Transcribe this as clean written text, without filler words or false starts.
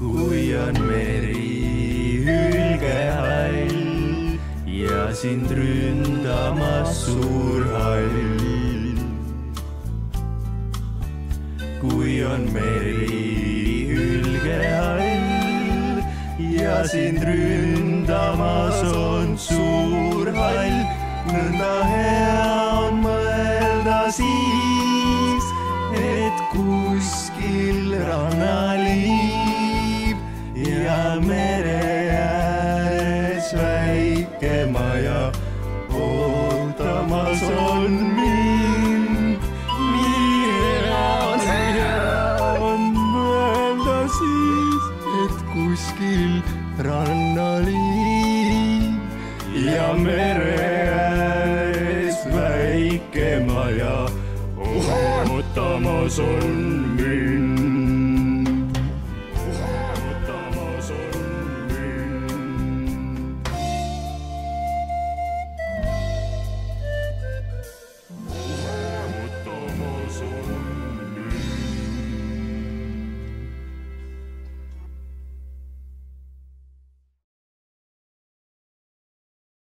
kui on meri hülgehall ja sind ründamas suur hall. Kui on meri hülgehall ja sind ründamas on suur hall, nõnda hea on mõelda siis, et kuskil rannaliiv ja mere ääres väike maja ootamas on mind. Nii hea on mõelda siis, et kuskil rannaliiv ja mere ääres väike maja ootamas on mind.